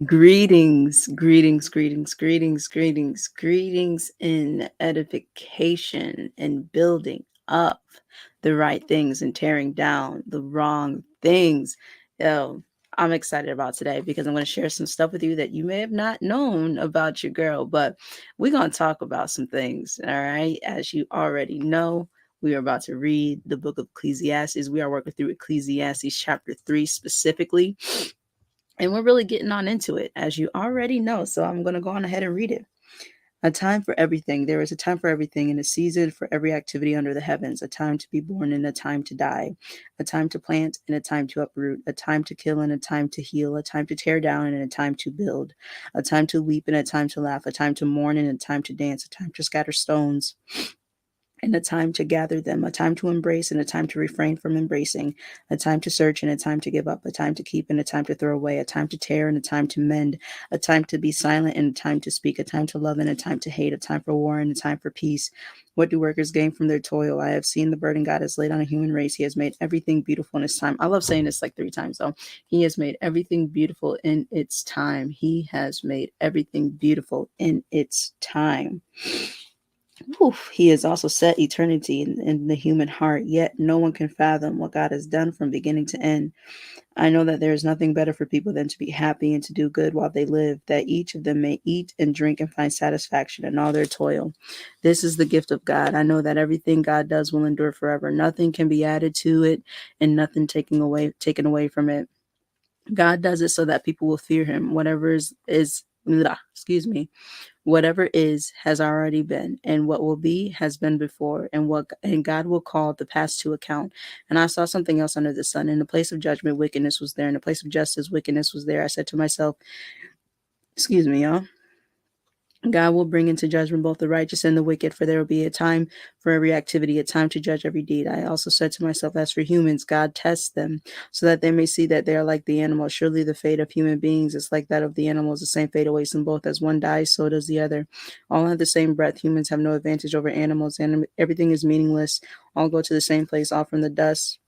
Greetings in edification and building up the right things and tearing down the wrong things. Yo, I'm excited about today because I'm going to share some stuff with you that you may have not known about your girl, but we're going to talk about some things. All right. As you already know, we are about to read the book of Ecclesiastes. We are working through Ecclesiastes chapter 3 specifically. And we're really getting on into it, as you already know. So I'm going to go on ahead and read it. A time for everything. There is a time for everything, and a season for every activity under the heavens. A time to be born and a time to die. A time to plant and a time to uproot. A time to kill and a time to heal. A time to tear down and a time to build. A time to weep and a time to laugh. A time to mourn and a time to dance. A time to scatter stones and a time to gather them, a time to embrace and a time to refrain from embracing, a time to search and a time to give up, a time to keep and a time to throw away, a time to tear and a time to mend, a time to be silent and a time to speak, a time to love and a time to hate, a time for war and a time for peace. What do workers gain from their toil? I have seen the burden God has laid on a human race. He has made everything beautiful in his time. I love saying this like 3 times though. He has made everything beautiful in its time. He has made everything beautiful in its time. Oof, he has also set eternity in the human heart, yet no one can fathom what God has done from beginning to end. I know that there is nothing better for people than to be happy and to do good while they live, that each of them may eat and drink and find satisfaction in all their toil. This is the gift of God. I know that everything God does will endure forever. Nothing can be added to it and nothing taken away from it. God does it so that people will fear him. Whatever is has already been, and what will be has been before, and God will call the past to account. And I saw something else under the sun. In the place of judgment, wickedness was there. In the place of justice, wickedness was there. I said to myself, excuse me, y'all. God will bring into judgment both the righteous and the wicked, for there will be a time for every activity, a time to judge every deed. I also said to myself, as for humans, God tests them so that they may see that they are like the animals. Surely the fate of human beings is like that of the animals. The same fate awaits them both. As one dies, so does the other. All have the same breath. Humans have no advantage over animals, and everything is meaningless. All go to the same place, all from the dust.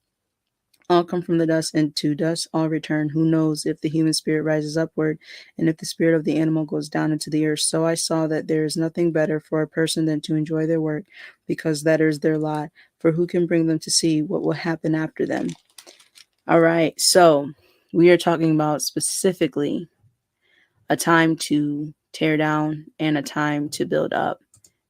All come from the dust, and to dust all return. Who knows if the human spirit rises upward, and if the spirit of the animal goes down into the earth? So I saw that there is nothing better for a person than to enjoy their work, because that is their lot. For who can bring them to see what will happen after them? All right, so we are talking about specifically a time to tear down and a time to build up.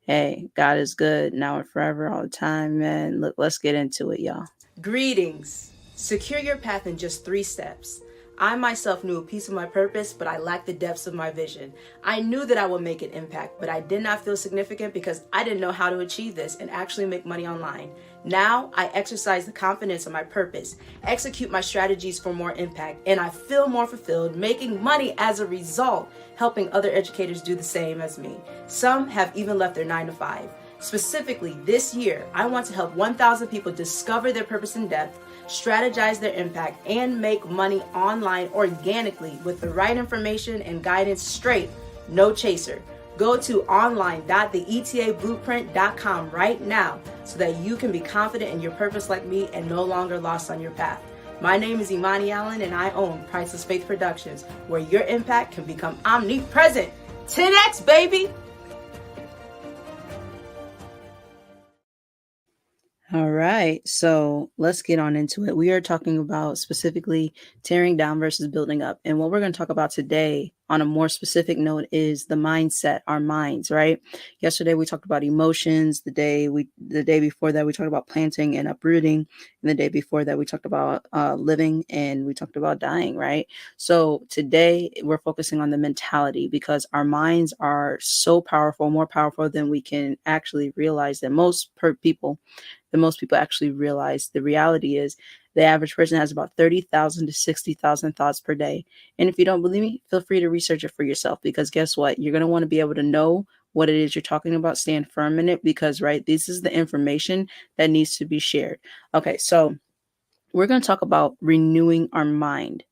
Hey, God is good now and forever, all the time, man. Look, let's get into it, y'all. Greetings. Secure your path in just 3 steps. I myself knew a piece of my purpose, but I lacked the depths of my vision. I knew that I would make an impact, but I did not feel significant because I didn't know how to achieve this and actually make money online. Now I exercise the confidence of my purpose, execute my strategies for more impact, and I feel more fulfilled, making money as a result, helping other educators do the same as me. Some have even left their 9 to 5. Specifically, this year, I want to help 1,000 people discover their purpose in depth, strategize their impact, and make money online organically with the right information and guidance straight, no chaser. Go to online.theetablueprint.com right now so that you can be confident in your purpose like me and no longer lost on your path. My name is Imani Allen, and I own Priceless Faith Productions, where your impact can become omnipresent. 10x, baby! All right, so let's get on into it. We are talking about specifically tearing down versus building up. And what we're going to talk about today on a more specific note is the mindset, our minds, right? Yesterday we talked about emotions. The day before that we talked about planting and uprooting. And the day before that we talked about living and we talked about dying, right? So today we're focusing on the mentality because our minds are so powerful, more powerful than we can actually realize that most people actually realize. The reality is the average person has about 30,000 to 60,000 thoughts per day. And if you don't believe me, feel free to research it for yourself, because guess what? You're going to want to be able to know what it is you're talking about, stand firm in it, because, right, this is the information that needs to be shared. Okay, so we're going to talk about renewing our mind,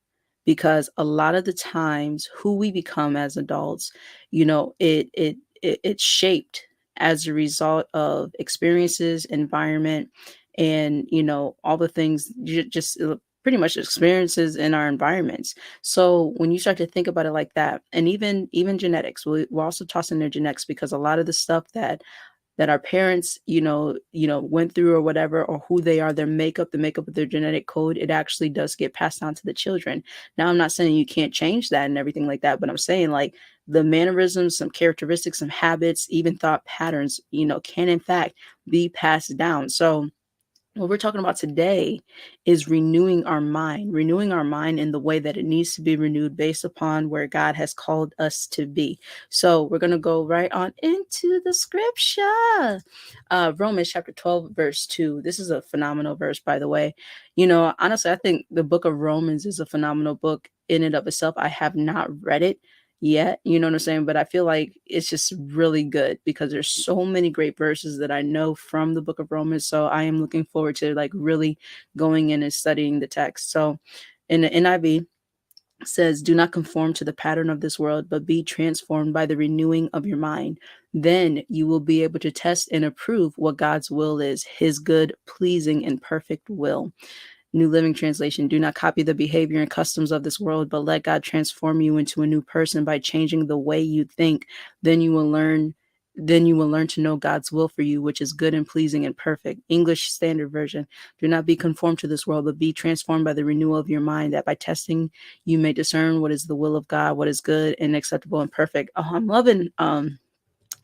because a lot of the times who we become as adults, it's shaped as a result of experiences, environment, and all the things. Just pretty much experiences in our environments. So when you start to think about it like that, and even genetics, we're also tossing their genetics because a lot of the stuff that our parents, went through or whatever, or who they are, their makeup, the makeup of their genetic code, it actually does get passed on to the children. Now, I'm not saying you can't change that and everything like that, but I'm saying like the mannerisms, some characteristics, some habits, even thought patterns, can in fact be passed down. So what we're talking about today is renewing our mind in the way that it needs to be renewed based upon where God has called us to be. So we're going to go right on into the scripture. Romans chapter 12, verse 2. This is a phenomenal verse, by the way. Honestly, I think the book of Romans is a phenomenal book in and of itself. I have not read it yet, you know what I'm saying? But I feel like it's just really good because there's so many great verses that I know from the book of Romans. So I am looking forward to like really going in and studying the text. So in the NIV says, "Do not conform to the pattern of this world, but be transformed by the renewing of your mind. Then you will be able to test and approve what God's will is, his good, pleasing, and perfect will." New Living Translation, "Do not copy the behavior and customs of this world, but let God transform you into a new person by changing the way you think. Then you will learn to know God's will for you, which is good and pleasing and perfect." English Standard Version, "Do not be conformed to this world, but be transformed by the renewal of your mind, that by testing you may discern what is the will of God, what is good and acceptable and perfect." Oh, I'm loving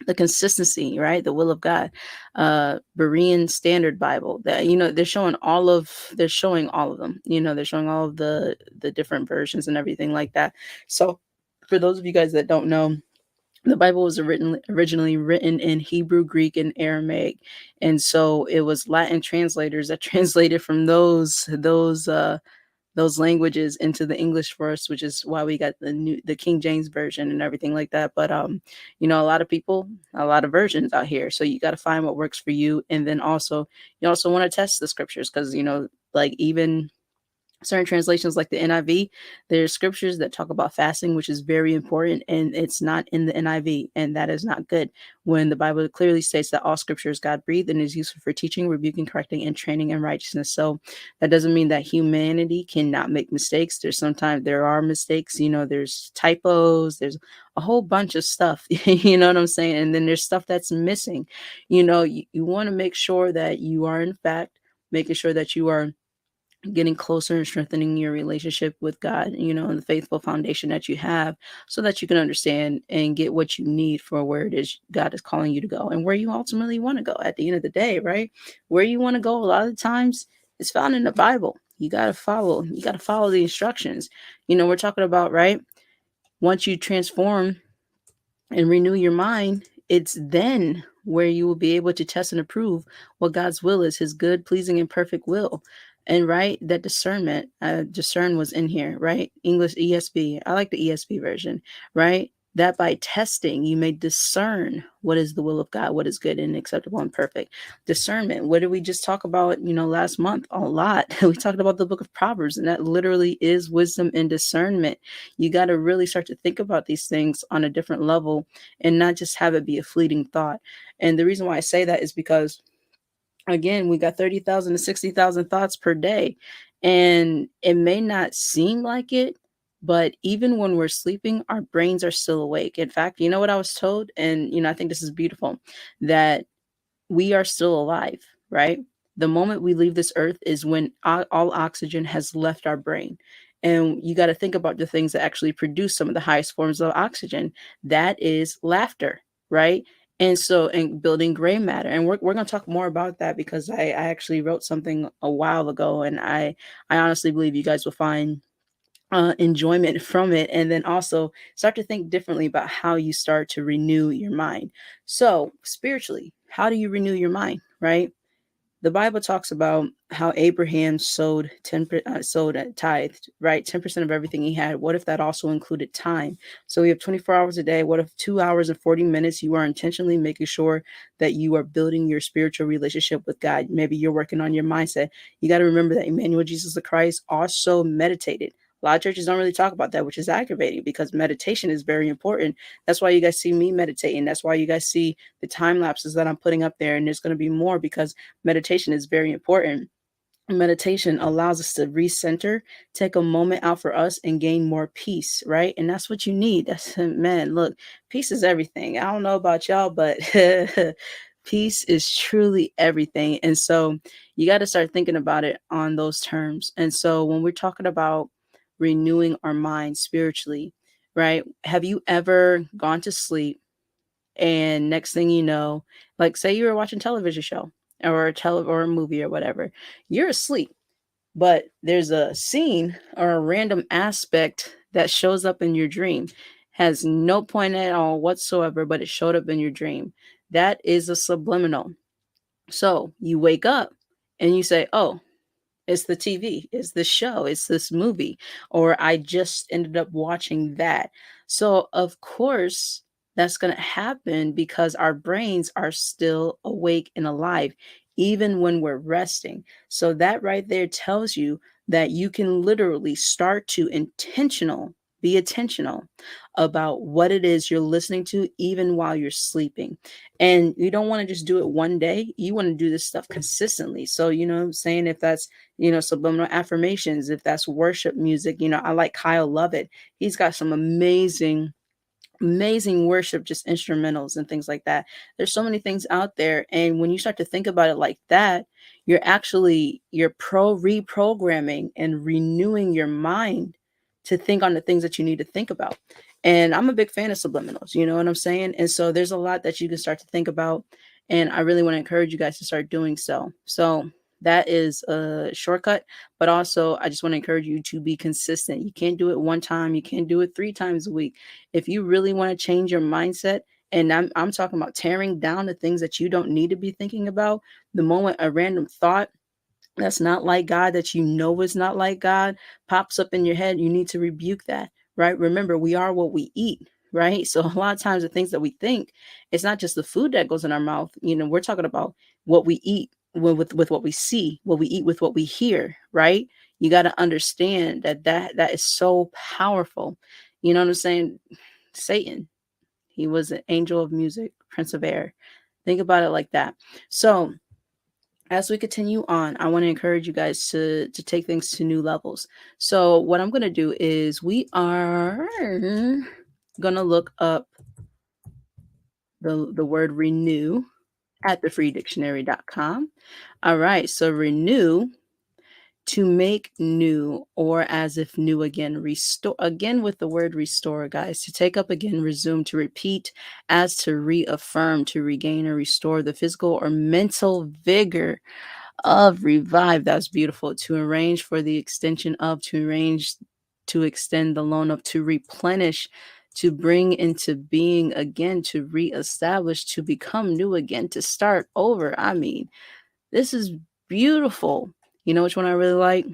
the consistency, right? The will of God. Berean Standard Bible, that they're showing all of them. They're showing all of the different versions and everything like that. So for those of you guys that don't know, the Bible was originally written in Hebrew, Greek, and Aramaic, and so it was Latin translators that translated from those languages into the English for us, which is why we got the King James version and everything like that. But a lot of people, a lot of versions out here. So you got to find what works for you. And then also you also want to test the scriptures because like even certain translations like the NIV, there's scriptures that talk about fasting, which is very important, and it's not in the NIV, and that is not good. When the Bible clearly states that all scripture is God breathed and is useful for teaching, rebuking, correcting, and training in righteousness. So that doesn't mean that humanity cannot make mistakes. Sometimes there are mistakes, there's typos, there's a whole bunch of stuff, you know what I'm saying? And then there's stuff that's missing. You want to make sure that you are in fact making sure that you are getting closer and strengthening your relationship with God, and the faithful foundation that you have so that you can understand and get what you need for where it is God is calling you to go and where you ultimately want to go at the end of the day, right? Where you want to go a lot of the times is found in the Bible. You got to follow the instructions. We're talking about, right? Once you transform and renew your mind, it's then where you will be able to test and approve what God's will is, his good, pleasing, and perfect will. And right, that discernment, discern was in here, right? English ESV. I like the ESV version, right? That by testing you may discern what is the will of God, what is good and acceptable and perfect. Discernment. What did we just talk about, last month? A lot. We talked about the book of Proverbs, and that literally is wisdom and discernment. You got to really start to think about these things on a different level and not just have it be a fleeting thought. And the reason why I say that is because, again, we got 30,000 to 60,000 thoughts per day. And it may not seem like it, but even when we're sleeping, our brains are still awake. In fact, you know what I was told? And, I think this is beautiful, that we are still alive, right? The moment we leave this earth is when all oxygen has left our brain. And you got to think about the things that actually produce some of the highest forms of oxygen. That is laughter, right? And so, and building gray matter. And we're going to talk more about that because I actually wrote something a while ago. And I honestly believe you guys will find enjoyment from it, and then also start to think differently about how you start to renew your mind. So spiritually, how do you renew your mind, right? The Bible talks about how Abraham sowed a tithe, right? 10% of everything he had. What if that also included time? So we have 24 hours a day. What if 2 hours and 40 minutes you are intentionally making sure that you are building your spiritual relationship with God? Maybe you're working on your mindset. You got to remember that Emmanuel, Jesus the Christ, also meditated. A lot of churches don't really talk about that, which is aggravating because meditation is very important. That's why you guys see me meditating. That's why you guys see the time lapses that I'm putting up there. And there's going to be more because meditation is very important. meditation allows us to recenter, take a moment out for us and gain more peace, right? And that's what you need. That's man, look, peace is everything. I don't know about y'all, but peace is truly everything. And so you got to start thinking about it on those terms. And so when we're talking about renewing our mind spiritually, right? Have you ever gone to sleep and next thing you know, like say you were watching a television show or or a movie or whatever, you're asleep, but there's a scene or a random aspect that shows up in your dream, has no point at all whatsoever, but it showed up in your dream. That is a subliminal. So you wake up and you say, oh, it's the TV, it's the show, it's this movie, or I just ended up watching that. So, of course, that's going to happen because our brains are still awake and alive, even when we're resting. So, that right there tells you that you can literally start to be intentional about what it is you're listening to, even while you're sleeping. And you don't want to just do it one day, you want to do this stuff consistently. So, you know what I'm saying? If that's subliminal affirmations, if that's worship music, I like Kyle Lovett. He's got some amazing worship, just instrumentals and things like that. There's so many things out there. And when you start to think about it like that, you're reprogramming and renewing your mind to think on the things that you need to think about. And I'm a big fan of subliminals, you know what I'm saying? And so there's a lot that you can start to think about. And I really want to encourage you guys to start doing so. So that is a shortcut, but also I just want to encourage you to be consistent. You can't do it one time, you can't do it 3 times a week. If you really want to change your mindset, and I'm talking about tearing down the things that you don't need to be thinking about, the moment a random thought that's not like God, that you know is not like God, pops up in your head, you need to rebuke that, right? Remember, we are what we eat, right? So a lot of times the things that we think, it's not just the food that goes in our mouth. We're talking about what we eat with what we see, what we eat with what we hear, right? You got to understand that is so powerful. You know what I'm saying? Satan, he was an angel of music, prince of air. Think about it like that. So as we continue on, I want to encourage you guys to take things to new levels. So what I'm going to do is we are going to look up the word renew at thefreedictionary.com. All right, so renew, to make new, or as if new again, restore, again with the word restore, guys, to take up again, resume, to repeat, as to reaffirm, to regain or restore the physical or mental vigor of, revive. That's beautiful. To arrange for the extension of, to arrange, to extend the loan of, to replenish, to bring into being again, to reestablish, to become new again, to start over. I mean, this is beautiful. You know which one I really like?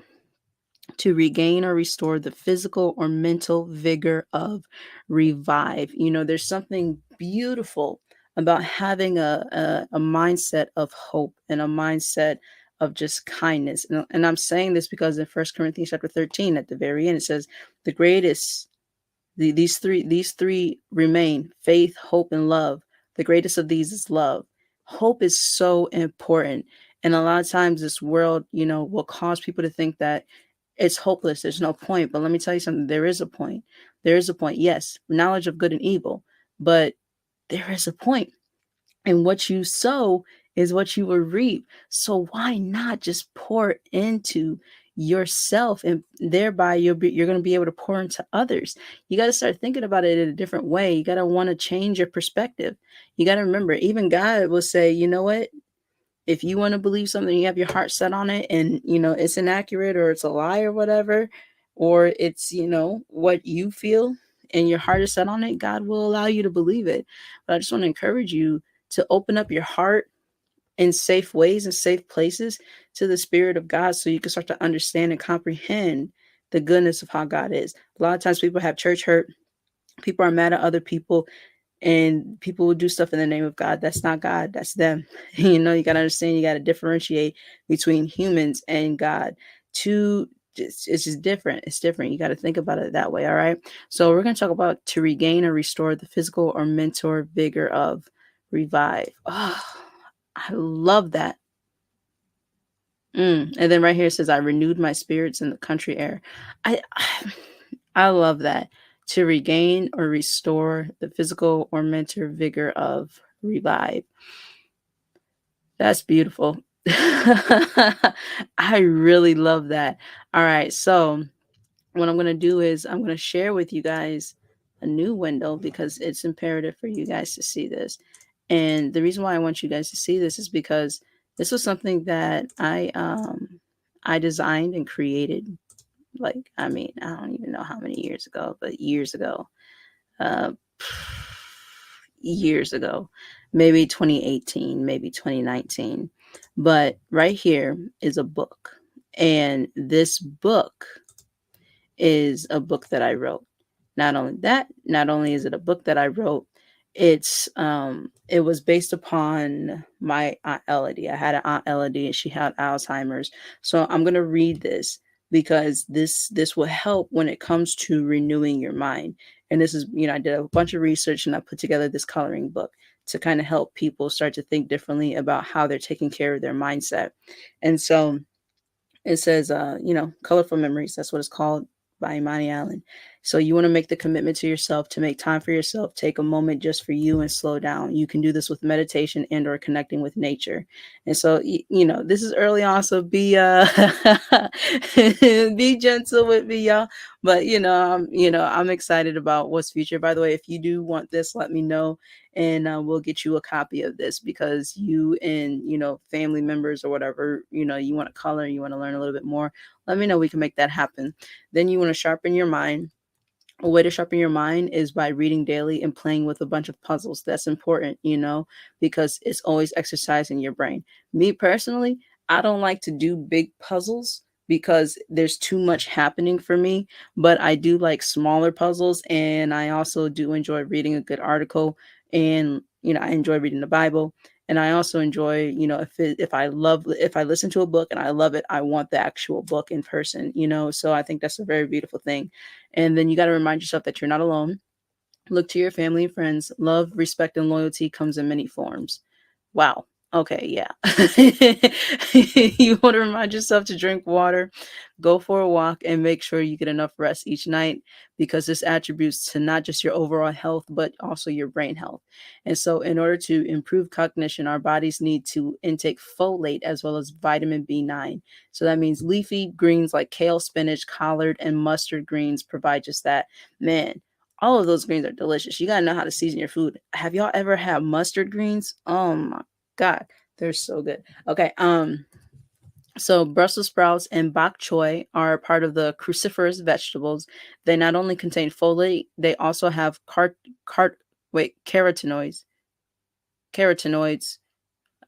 To regain or restore the physical or mental vigor of, revive. There's something beautiful about having a mindset of hope and a mindset of just kindness. And I'm saying this because in 1 Corinthians chapter 13, at the very end, it says the greatest, these three remain: faith, hope, and love. The greatest of these is love. Hope is so important. And a lot of times this world, will cause people to think that it's hopeless. There's no point. But let me tell you something. There is a point. There is a point. Yes, knowledge of good and evil, but there is a point. And what you sow is what you will reap. So why not just pour into yourself, and thereby you're going to be able to pour into others. You got to start thinking about it in a different way. You got to want to change your perspective. You got to remember, even God will say, you know what? If you want to believe something, you have your heart set on it, and it's inaccurate or it's a lie or whatever, or it's what you feel and your heart is set on it, God will allow you to believe it. But I just want to encourage you to open up your heart in safe ways and safe places to the Spirit of God, so you can start to understand and comprehend the goodness of how God is. A lot of times people have church hurt. People are mad at other people, and people will do stuff in the name of God. That's not God. That's them. You got to understand, you got to differentiate between humans and God. It's just different. It's different. You got to think about it that way. All right. So we're going to talk about to regain or restore the physical or mental vigor of, revive. Oh, I love that. And then right here it says, I renewed my spirits in the country air. I I love that. To regain or restore the physical or mental vigor of revive. That's beautiful. I really love that. All right. So what I'm going to do is I'm going to share with you guys a new window because it's imperative for you guys to see this. And the reason why I want you guys to see this is because this was something that I designed and created, like, I mean, I don't even know how many years ago, but years ago. Uh Years ago, maybe 2018, maybe 2019. But right here is a book. And this book is a book that I wrote. Not only that, not only is it a book that I wrote, it was based upon my Aunt Elodie. I had an Aunt Elodie and she had Alzheimer's. So I'm gonna read this because this will help when it comes to renewing your mind. And this is, I did a bunch of research and I put together this coloring book to kind of help people start to think differently about how they're taking care of their mindset. And so it says, Colorful Memories. That's what it's called, by Imani Allen. So you want to make the commitment to yourself to make time for yourself. Take a moment just for you and slow down. You can do this with meditation and or connecting with nature. And so, this is early on. So be, be gentle with me, y'all. But, I'm excited about what's future. By the way, if you do want this, let me know and we'll get you a copy of this because you and family members or whatever, you want to color, you want to learn a little bit more, let me know, we can make that happen. Then you want to sharpen your mind. A way to sharpen your mind is by reading daily and playing with a bunch of puzzles. That's important, because it's always exercising your brain. Me personally, I don't like to do big puzzles because there's too much happening for me, but I do like smaller puzzles, and I also do enjoy reading a good article, and I enjoy reading the Bible. And I also enjoy, if I listen to a book and I love it, I want the actual book in person, so I think that's a very beautiful thing. And then you got to remind yourself that you're not alone. Look to your family and friends. Love, respect, and loyalty comes in many forms. Wow. Okay, yeah. You want to remind yourself to drink water, go for a walk, and make sure you get enough rest each night because this attributes to not just your overall health, but also your brain health. And so, in order to improve cognition, our bodies need to intake folate as well as vitamin B9. So, that means leafy greens like kale, spinach, collard, and mustard greens provide just that. Man, all of those greens are delicious. You got to know how to season your food. Have y'all ever had mustard greens? Oh my God, they're so good. Okay, so Brussels sprouts and bok choy are part of the cruciferous vegetables. They not only contain folate, they also have carotenoids. Carotenoids.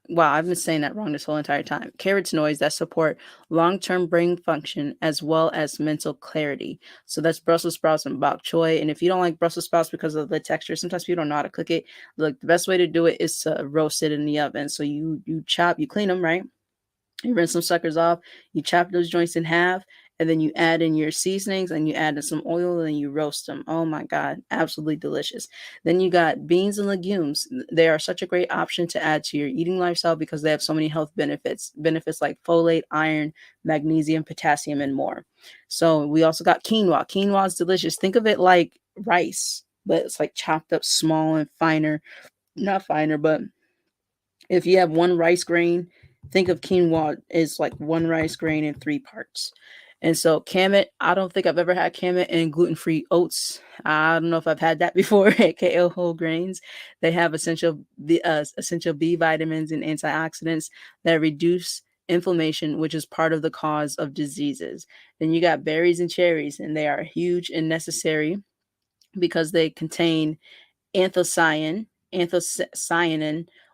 Wow, I've been saying that wrong this whole entire time. Carotenoids that support long-term brain function as well as mental clarity. So that's Brussels sprouts and bok choy. And if you don't like Brussels sprouts because of the texture, sometimes people don't know how to cook it. Look, the best way to do it is to roast it in the oven. So you clean them, right? You rinse some suckers off, you chop those joints in half, and then you add in your seasonings and you add in some oil and you roast them. Oh my God, absolutely delicious. Then you got beans and legumes. They are such a great option to add to your eating lifestyle because they have so many health benefits. Benefits like folate, iron, magnesium, potassium, and more. So we also got quinoa. Quinoa is delicious. Think of it like rice, but it's like chopped up small and finer. Not finer, but if you have one rice grain, think of quinoa as like one rice grain in three parts. And so Kamut, I don't think I've ever had Kamut and gluten-free oats. I don't know if I've had that before. KO whole grains. They have essential B vitamins and antioxidants that reduce inflammation, which is part of the cause of diseases. Then you got berries and cherries, and they are huge and necessary because they contain anthocyanin,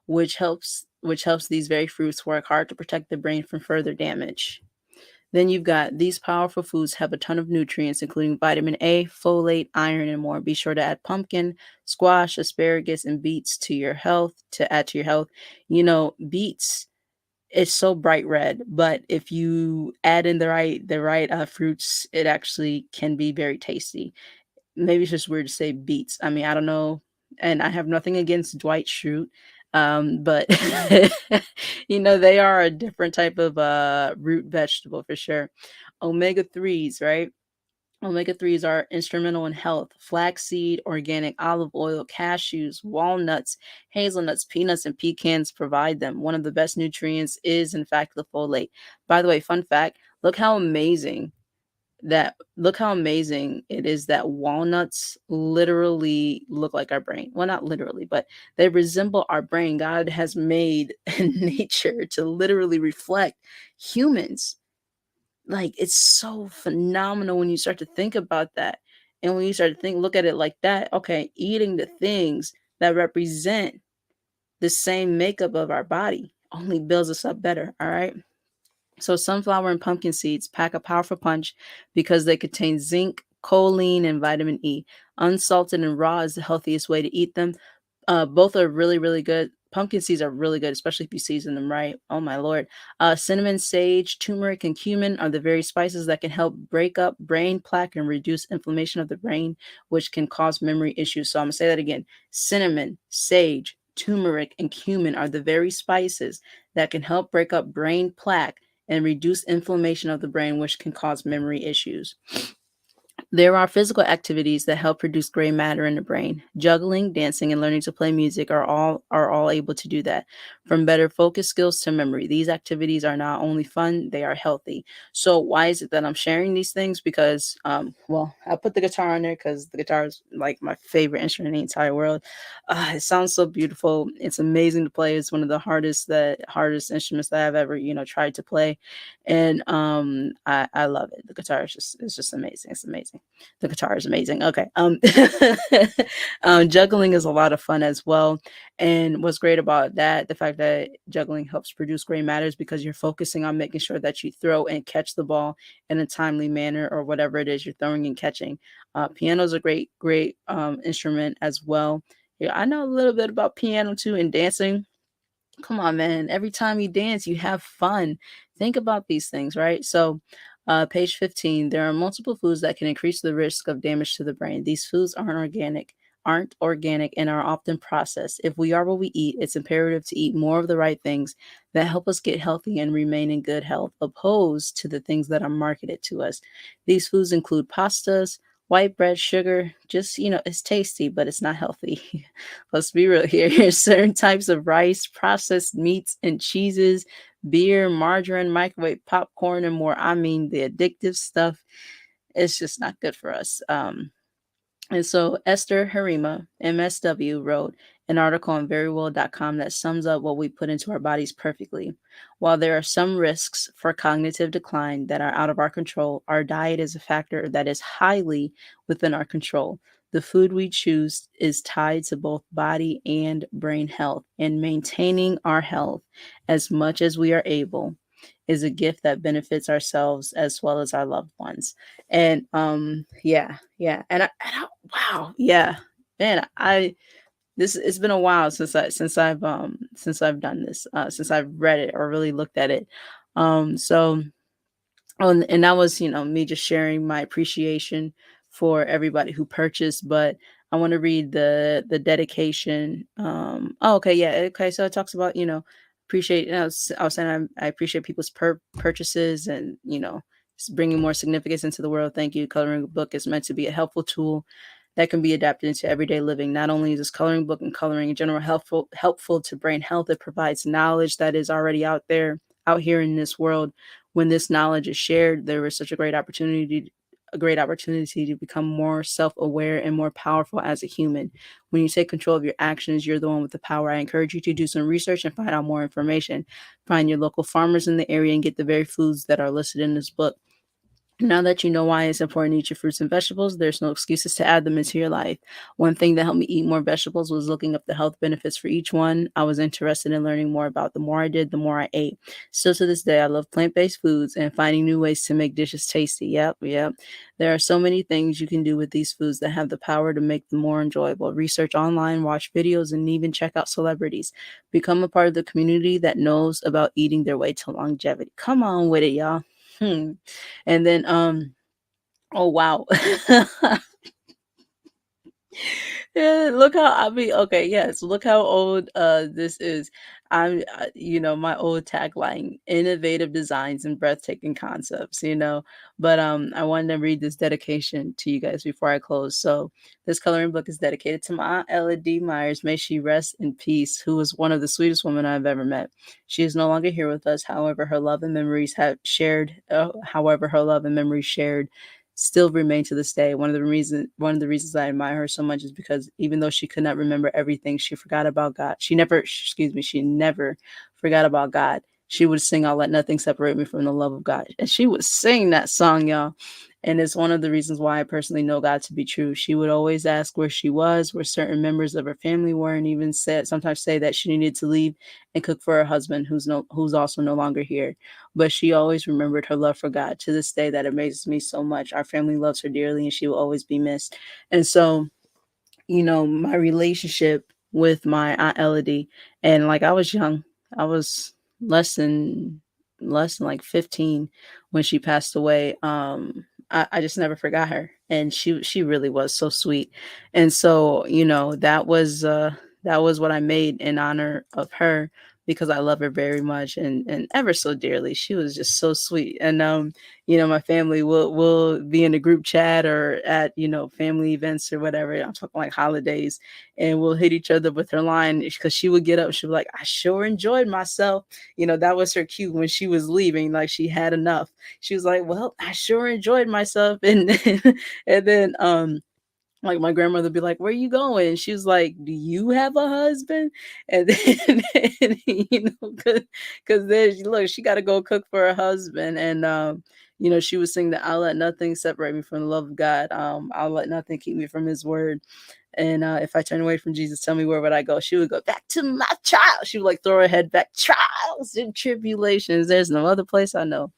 which helps these very fruits work hard to protect the brain from further damage. Then you've got these powerful foods have a ton of nutrients, including vitamin A, folate, iron, and more. Be sure to add pumpkin, squash, asparagus, and beets to add to your health. Beets, it's so bright red, but if you add in the right fruits, it actually can be very tasty. Maybe it's just weird to say beets. I mean, I don't know. And I have nothing against Dwight Schrute. But they are a different type of root vegetable for sure. Omega 3s, right? Omega 3s are instrumental in health. Flaxseed, organic olive oil, cashews, walnuts, hazelnuts, peanuts, and pecans provide them. One of the best nutrients is, in fact, the folate. By the way, fun fact, look how amazing it is that walnuts literally look like our brain. Well, not literally, but they resemble our brain. God has made nature to literally reflect humans. Like, it's so phenomenal when you start to think about that. And when you start to look at it like that, okay, eating the things that represent the same makeup of our body only builds us up better. All right. So sunflower and pumpkin seeds pack a powerful punch because they contain zinc, choline, and vitamin E. Unsalted and raw is the healthiest way to eat them. Both are really, really good. Pumpkin seeds are really good, especially if you season them right. Oh my lord. Cinnamon, sage, turmeric, and cumin are the very spices that can help break up brain plaque and reduce inflammation of the brain, which can cause memory issues. So I'm gonna say that again. Cinnamon, sage, turmeric, and cumin are the very spices that can help break up brain plaque and reduce inflammation of the brain, which can cause memory issues. There are physical activities that help produce gray matter in the brain. Juggling, dancing, and learning to play music are all able to do that. From better focus skills to memory, these activities are not only fun, they are healthy. So why is it that I'm sharing these things? Because well, I put the guitar on there because the guitar is like my favorite instrument in the entire world. It sounds so beautiful. It's amazing to play. It's one of the hardest instruments that I've ever tried to play, and I love it. The guitar is just it's just amazing. It's amazing. The guitar is amazing. Okay. Juggling is a lot of fun as well. And what's great about that, the fact that juggling helps produce gray matters because you're focusing on making sure that you throw and catch the ball in a timely manner or whatever it is you're throwing and catching. Piano is a great instrument as well. Yeah, I know a little bit about piano too and dancing. Come on, man. Every time you dance, you have fun. Think about these things, right? So, page 15, there are multiple foods that can increase the risk of damage to the brain. These foods aren't organic and are often processed. If we are what we eat, it's imperative to eat more of the right things that help us get healthy and remain in good health, opposed to the things that are marketed to us. These foods include pastas, white bread, sugar. Just, it's tasty, but it's not healthy. Let's be real here. Here's certain types of rice, processed meats and cheeses, beer, margarine, microwave popcorn, and more. I mean, the addictive stuff, it's just not good for us. And so Esther Harima, MSW, wrote an article on verywell.com that sums up what we put into our bodies perfectly. While there are some risks for cognitive decline that are out of our control, our diet is a factor that is highly within our control. The food we choose is tied to both body and brain health, and maintaining our health as much as we are able is a gift that benefits ourselves as well as our loved ones. And yeah. Wow, yeah. Man, I this it's been a while since I've done this, since I've read it or really looked at it. So and that was, me just sharing my appreciation for everybody who purchased, but I want to read the dedication. Oh, okay, yeah, okay. So it talks about, appreciate. I was saying I appreciate people's purchases and bringing more significance into the world. Thank you. Coloring a book is meant to be a helpful tool that can be adapted into everyday living. Not only is this coloring book and coloring in general helpful to brain health, it provides knowledge that is already out here in this world. When this knowledge is shared, there is such a great opportunity to become more self-aware and more powerful as a human. When you take control of your actions, you're the one with the power. I encourage you to do some research and find out more information. Find your local farmers in the area and get the very foods that are listed in this book. Now that you know why it's important to eat your fruits and vegetables, there's no excuses to add them into your life. One thing that helped me eat more vegetables was looking up the health benefits for each one. I was interested in learning more about the more I did, the more I ate. Still to this day, I love plant-based foods and finding new ways to make dishes tasty. Yep. There are so many things you can do with these foods that have the power to make them more enjoyable. Research online, watch videos, and even check out celebrities. Become a part of the community that knows about eating their way to longevity. Come on with it, y'all. And then oh wow. Yeah, look how I mean, okay, yes, look how old this is. My old tagline, innovative designs and breathtaking concepts, you know. But I wanted to read this dedication to you guys before I close. So this coloring book is dedicated to my Aunt Ella D. Myers. May she rest in peace, who was one of the sweetest women I've ever met. She is no longer here with us. However, her love and memories shared still remain to this day. One of the reasons I admire her so much is because even though she could not remember everything, she forgot about God. She never forgot about God. She would sing, "I'll let nothing separate me from the love of God." And she would sing that song, y'all. And it's one of the reasons why I personally know God to be true. She would always ask where she was, where certain members of her family were, and even sometimes say that she needed to leave and cook for her husband, who's also no longer here. But she always remembered her love for God. To this day, that amazes me so much. Our family loves her dearly, and she will always be missed. And so, my relationship with my Aunt Elodie, and like I was young, I was less than like 15 when she passed away. I just never forgot her, and she really was so sweet. And so, that was what I made in honor of her because I love her very much and ever so dearly. She was just so sweet. And my family will be in a group chat or at, family events or whatever. I'm talking like holidays, and we'll hit each other with her line because she would get up. She'd be like, "I sure enjoyed myself." That was her cue when she was leaving, like she had enough. She was like, "Well, I sure enjoyed myself." And then like my grandmother be like, "Where you going?" She was like, "Do you have a husband?" And then, and, because then she got to go cook for her husband, and she would sing that, "I'll let nothing separate me from the love of God. I'll let nothing keep me from His word. And if I turn away from Jesus, tell me where would I go?" She would go, "Back to my child." She would like throw her head back, "Trials and tribulations. There's no other place I know.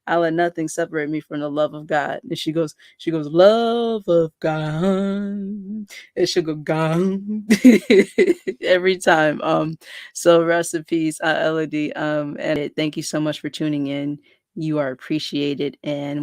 I let nothing separate me from the love of God." And she goes, "Love of God." And she'll go, "God." Every time. So rest in peace, Elodie. And thank you so much for tuning in. You are appreciated, and